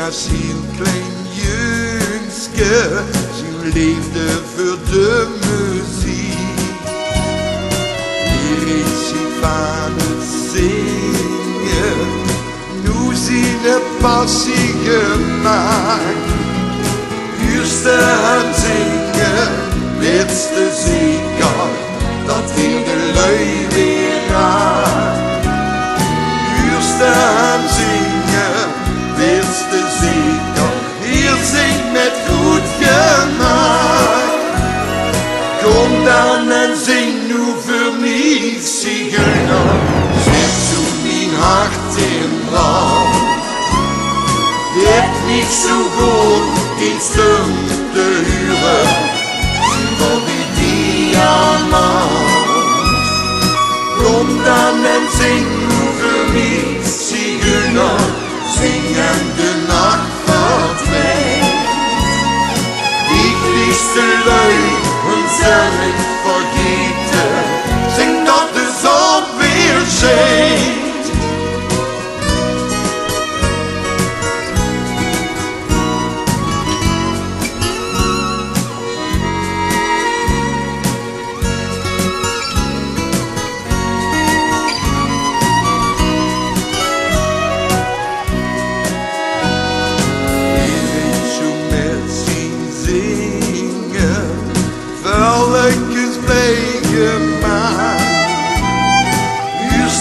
als heel klein jongske, zijn leefde voor de muziek. Hier is hij van het zingen, nu zijn passie gemaakt. Eerste aan zingen, laatste zeker, dat heel de lui weer raakt. Eerste aan zingen, laatste zeker, hier zingt met goed gemaakt. Kom dan en zing nu voor mij, zigeuner, zet zo mijn hart in brand. Dit niet zo goed, geen stem te huren, voor die diamant. Kom dan en zing nu voor mij, zigeuner, zing en de nacht verdwijnt. Ik liefste lui onszelf vergeten, zing dat de zon weer schijnt.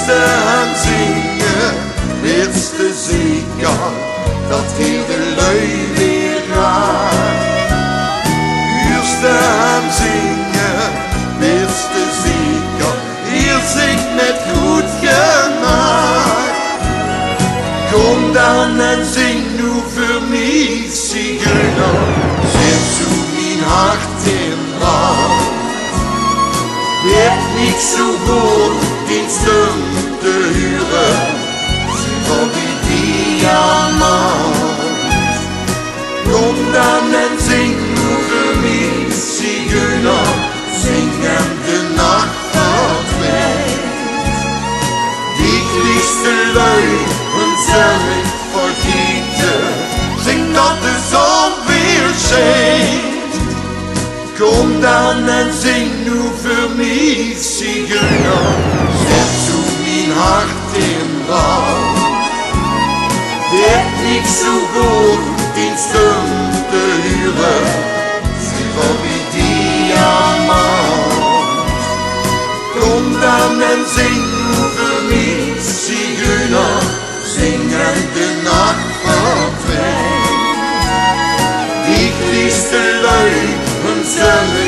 Aan zingen, laatste zeker, dat heel de lui weer raakt. Eerste aan zingen, laatste zeker, hier zingt met goed gemaakt. Kom dan en zing nu voor mij, zigeuner, zet zo mijn hart in brand. Dit niet zo goed, geen stem te huren, voor die diamant. Kom dan en zing nu voor mij, zigeuner, zing en de nacht verdwijnt. Ik liefste lui onszelf vergeten, zing dat de zon weer schijnt. Kom dan en zing nu voor mij, zigeuner, zet zo mijn hart in brand. Dit niet zo goed, geen stem te huren, voor die diamant. Kom dan en zing nu voor mij, zigeuner, zing en de nacht verdwijnt. Ik liefste lui onszelf